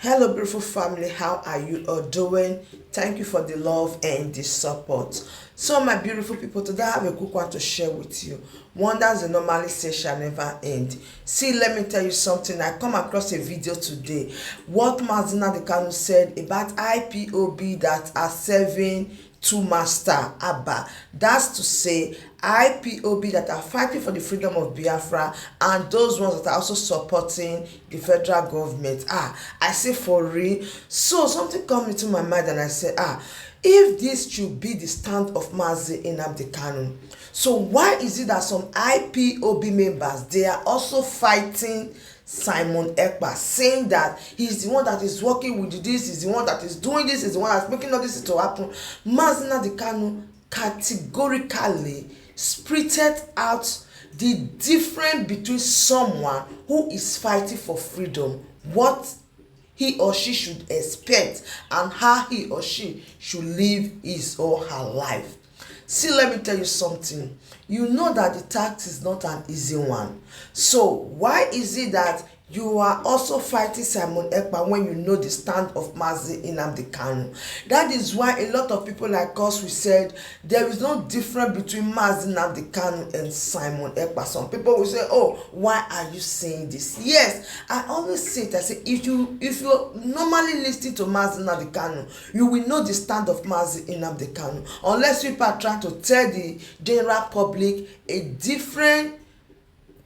Hello, beautiful family. How are you all doing? Thank you for the love and the support. So, my beautiful people, today I have a good one to share with you. Wonders they normally say shall never end. See, let me tell you something. I come across a video today. What Mazina the Kanu said about IPOB that are serving to master Abba. That's to say, IPOB that are fighting for the freedom of Biafra and those ones that are also supporting the federal government. I say for real. So something come into my mind and I said, if this should be the stand of Mazi Nnamdi Kanu, so why is it that some IPOB members, they are also fighting Simon Ekpa, saying that he's the one that is working with this, he's the one that is doing this, he's the one that's making all this to happen? Mazi Nnamdi Kanu categorically spirited out the difference between someone who is fighting for freedom, what he or she should expect, and how he or she should live his or her life. See, let me tell you something. You know that the task is not an easy one. So why is it that you are also fighting Simon Ekpa when you know the stand of Mazi Nnamdi Kanu? That is why a lot of people like us, we said there is no difference between Mazi Nnamdi Kanu and Simon Ekpa. Some people will say, oh, why are you saying this? Yes, I always say it. I say, if you normally listen to Mazi Nnamdi Kanu, you will know the stand of Mazi Nnamdi Kanu, unless people are trying to tell the general public a different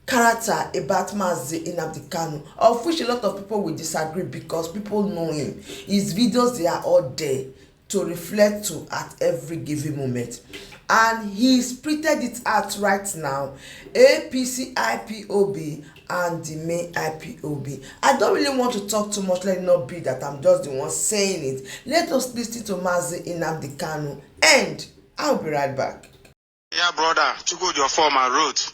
character about Mazi Nnamdi Kanu, of which a lot of people will disagree because people know him. His videos, they are all there to reflect to at every given moment, and he spirited it out right now. APC, IPOB, and the main IPOB. I don't really want to talk too much. Let it not be that I'm just the one saying it. Let us listen to Mazi Nnamdi Kanu, and I'll be right back. Yeah, brother, to go your former route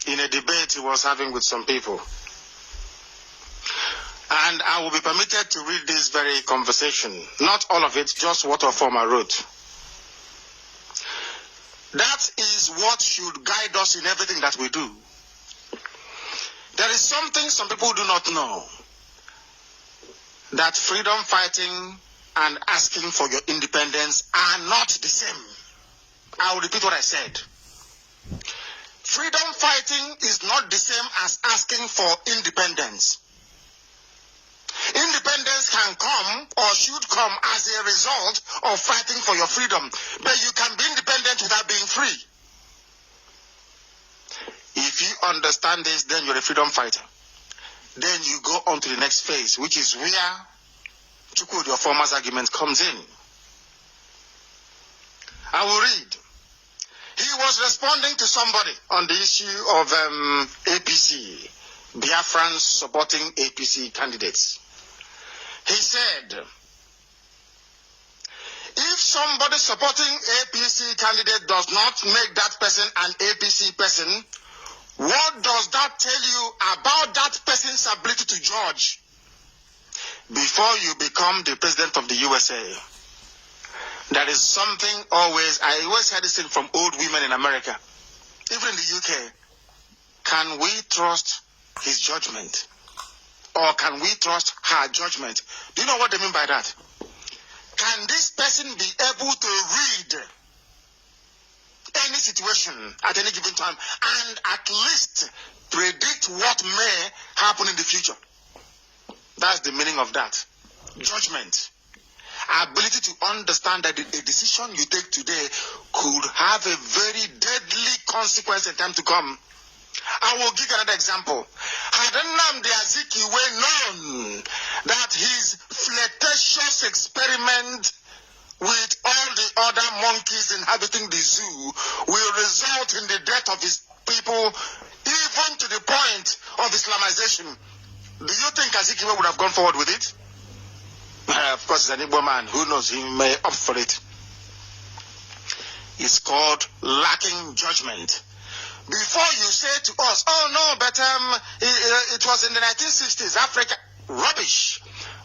in a debate he was having with some people. And I will be permitted to read this very conversation. Not all of it, just what our former wrote. That is what should guide us in everything that we do. There is something some people do not know. That freedom fighting and asking for your independence are not the same. I will repeat what I said. Freedom fighting is not the same as asking for independence. Independence can come or should come as a result of fighting for your freedom. But you can be independent without being free. If you understand this, then you're a freedom fighter. Then you go on to the next phase, which is where Chukwudi, your former's argument, comes in. I will read. He was responding to somebody on the issue of APC, Biafrans supporting APC candidates. He said, if somebody supporting APC candidate does not make that person an APC person, what does that tell you about that person's ability to judge before you become the president of the USA? That is something I always heard this thing from old women in America, even in the UK. Can we trust his judgment? Or can we trust her judgment? Do you know what they mean by that? Can this person be able to read any situation at any given time and at least predict what may happen in the future? That's the meaning of that. Judgment. Ability to understand that a decision you take today could have a very deadly consequence in time to come. I will give you another example. Had Nnamdi Azikiwe known that his flirtatious experiment with all the other monkeys inhabiting the zoo will result in the death of his people, even to the point of Islamization, do you think Azikiwe would have gone forward with it? Of course, he's an Igbo man. Who knows? He may opt for it. It's called lacking judgment. Before you say to us, oh no, but it was in the 1960s, Africa. Rubbish.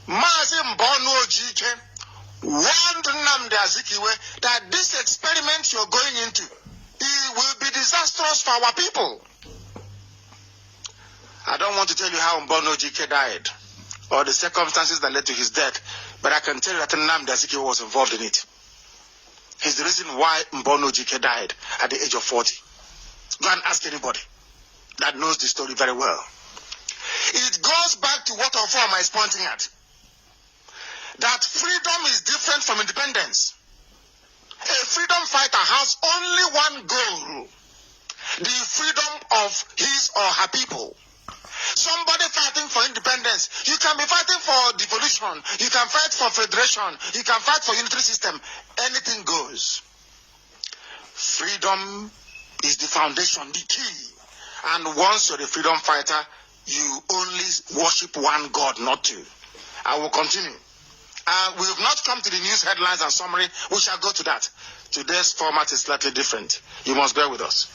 Mazi Mbono Ojike warned Nnamdi Azikiwe that this experiment you're going into, it will be disastrous for our people. I don't want to tell you how Mbono Ojike died. or the circumstances that led to his death, but I can tell you that Nnamdi Azikiwe was involved in it. He's the reason why Mbono Jike died at the age of 40. Go and ask anybody that knows the story very well. It goes back to what Ofoma is pointing at. That freedom is different from independence. A freedom fighter has only one goal: the freedom of his or her people. Somebody fighting for independence, you can be fighting for devolution, you can fight for federation, you can fight for unitary system. Anything goes. Freedom is the foundation, the key. And once you're a freedom fighter, you only worship one God, not two. I will continue. We have not come to the news headlines and summary. We shall go to that. Today's format is slightly different. You must bear with us.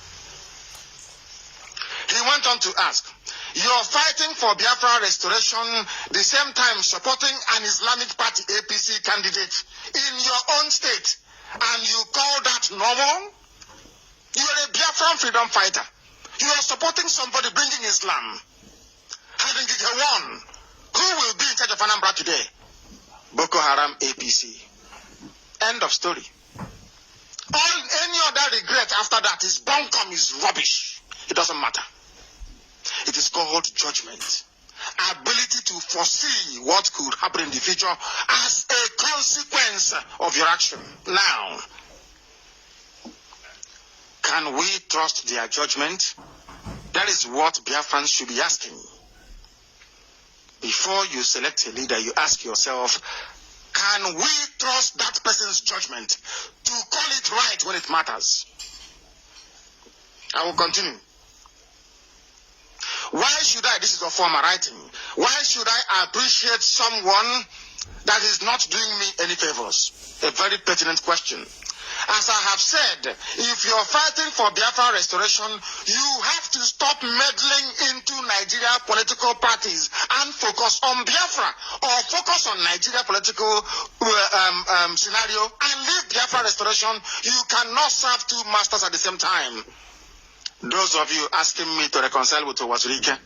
He went on to ask, you're fighting for Biafra restoration, the same time supporting an Islamic Party APC candidate in your own state, and you call that normal? You're a Biafran freedom fighter. You are supporting somebody bringing Islam. Having one, who will be in charge of Anambra today? Boko Haram APC. End of story. Any other regret after that is bunkum, is rubbish. It doesn't matter. It is called judgment. Ability to foresee what could happen in the future as a consequence of your action. Now, can we trust their judgment? That is what Biafrans should be asking. Before you select a leader, you ask yourself, can we trust that person's judgment to call it right when it matters? I will continue. Why should I, this is a former writing, why should I appreciate someone that is not doing me any favors? A very pertinent question. As I have said, if you're fighting for Biafra restoration, you have to stop meddling into Nigeria political parties and focus on Biafra, or focus on Nigeria political scenario and leave Biafra restoration. You cannot serve two masters at the same time. Those of you asking me to reconcile with Owazurike,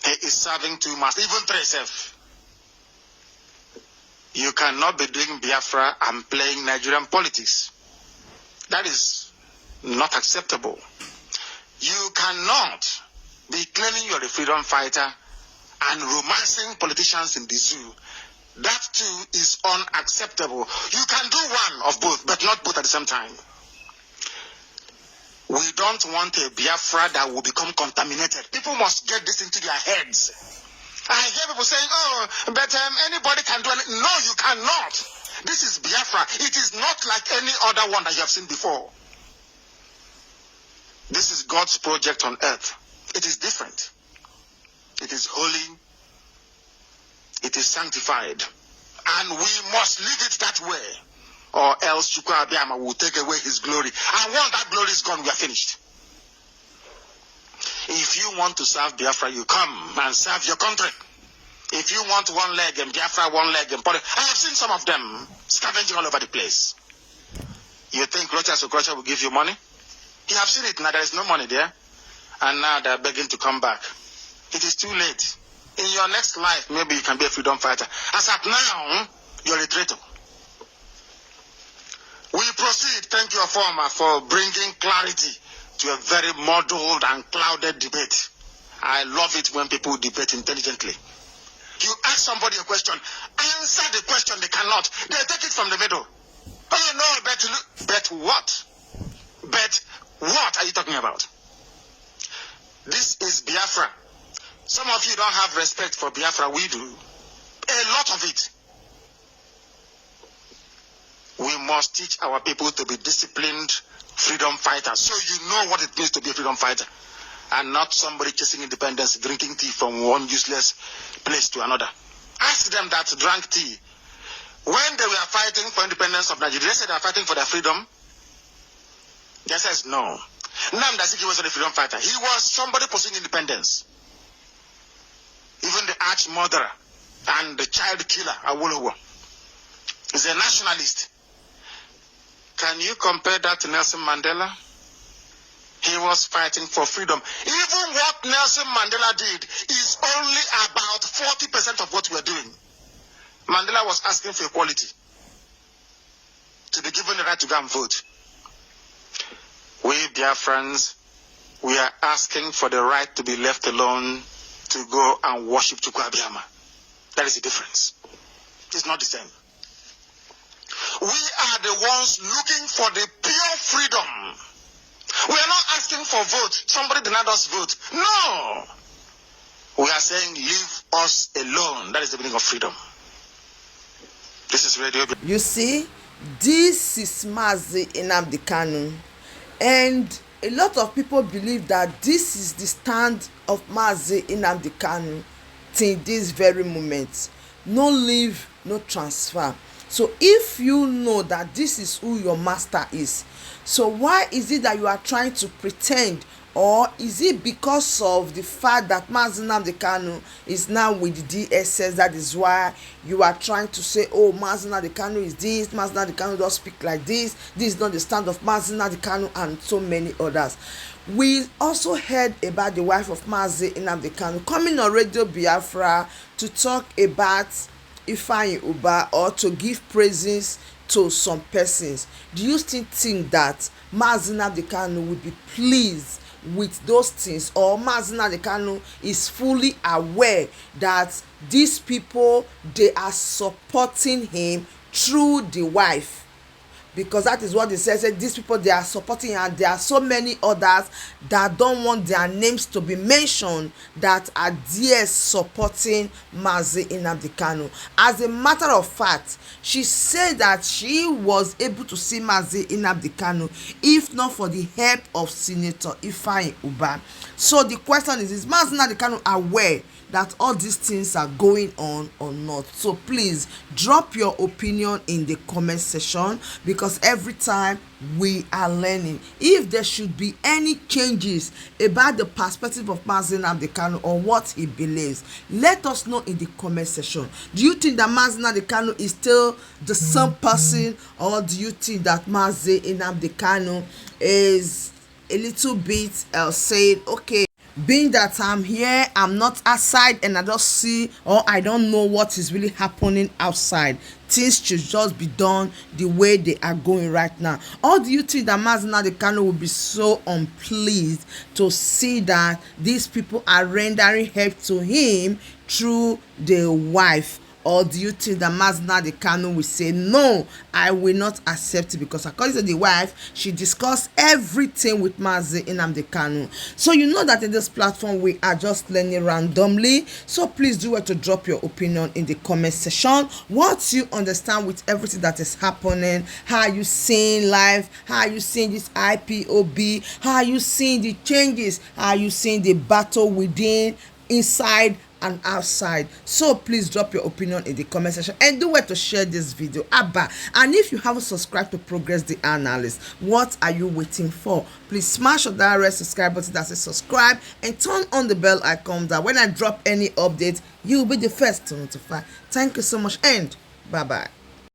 he is serving two masters, even three self. You cannot be doing Biafra and playing Nigerian politics. That is not acceptable. You cannot be claiming you're a freedom fighter and romancing politicians in the zoo. That too is unacceptable. You can do one of both, but not both at the same time. We don't want a Biafra that will become contaminated. People must get this into their heads. I hear people saying, oh, but anybody can do it. No, you cannot. This is Biafra. It is not like any other one that you have seen before. This is God's project on earth. It is different. It is holy. It is sanctified. And we must leave it that way. Or else Chukwu Abiyama will take away his glory. And once that glory is gone, we are finished. If you want to serve Biafra, you come and serve your country. If you want one leg in Biafra, one leg in politics, I have seen some of them scavenging all over the place. You think Okrocha will give you money? You have seen it now. There is no money there. And now they are begging to come back. It is too late. In your next life, maybe you can be a freedom fighter. As at now, you're a traitor. We proceed. Thank you, Ofoma, for bringing clarity to a very muddled and clouded debate. I love it when people debate intelligently. You ask somebody a question, answer the question, they cannot. They take it from the middle. Oh no, bet what? Bet what are you talking about? This is Biafra. Some of you don't have respect for Biafra. We do. A lot of it. We must teach our people to be disciplined freedom fighters, so you know what it means to be a freedom fighter, and not somebody chasing independence, drinking tea from one useless place to another. Ask them that drank tea. When they were fighting for independence of Nigeria, they said they were fighting for their freedom. They said no. Nnamdi Azikiwe wasn't a freedom fighter. He was somebody pursuing independence. Even the arch murderer and the child killer, Awolowo, is a nationalist. Can you compare that to Nelson Mandela? He was fighting for freedom. Even what Nelson Mandela did is only about 40% of what we're doing. Mandela was asking for equality, to be given the right to go and vote. We, dear friends, we are asking for the right to be left alone to go and worship Chukwabiyama. That is the difference. It's not the same. We are the ones looking for the pure freedom. We are not asking for vote. Somebody denied us vote. No. We are saying, leave us alone. That is the meaning of freedom. This is Radio. You see, this is Mazi Nnamdi Kanu, and a lot of people believe that this is the stand of Mazi Nnamdi Kanu till this very moment. No leave, no transfer. So if you know that this is who your master is, so why is it that you are trying to pretend? Or is it because of the fact that Mazi Nnamdi Kanu is now with the DSS, that is why you are trying to say, oh, Mazi Nnamdi Kanu is this, Mazi Nnamdi Kanu does speak like this is not the stand of Mazi Nnamdi Kanu, and so many others. We also heard about the wife of Mazi Nnamdi Kanu coming on Radio Biafra to talk about Ifeanyi Ubah, or to give praises to some persons. Do you still think that Mazi Nnamdi Kanu would be pleased with those things, or Mazi Nnamdi Kanu is fully aware that these people, they are supporting him through the wife? Because that is what they said. These people, they are supporting him, and there are so many others that don't want their names to be mentioned that are there supporting Mazi Nnamdi Kanu. As a matter of fact, she said that she was able to see Mazi Nnamdi Kanu if not for the help of Senator Ifeanyi Ubah. So the question is Mazi Nnamdi Kanu aware that all these things are going on or not? So please drop your opinion in the comment section, because every time we are learning. If there should be any changes about the perspective of Mazi Nnamdi Kanu or what he believes, let us know in the comment section. Do you think that Mazi Nnamdi Kanu is still the same person, or do you think that Mazi Nnamdi Kanu is a little bit saying, okay, being that I'm here, I'm not outside, and I just see, or I don't know what is really happening outside, things should just be done the way they are going right now? Or do you think that Mazi Nnamdi Kanu will be so unpleased to see that these people are rendering help to him through the wife? Or do you think that Mazi Nnamdi Kanu will say, no, I will not accept it? Because according to the wife, she discussed everything with Mazi Nnamdi Kanu. So you know that in this platform, we are just learning randomly. So please do well to drop your opinion in the comment section. What you understand with everything that is happening, how you seeing life, how you seeing this IPOB, how you seeing the changes, how you seeing the battle within, inside, and outside. So please drop your opinion in the comment section, and do well to share this video. And if you haven't subscribed to Progress the Analyst, what are you waiting for? Please smash on that red subscribe button that says subscribe, and turn on the bell icon that when I drop any update, you'll be the first to notify. Thank you so much, and bye bye.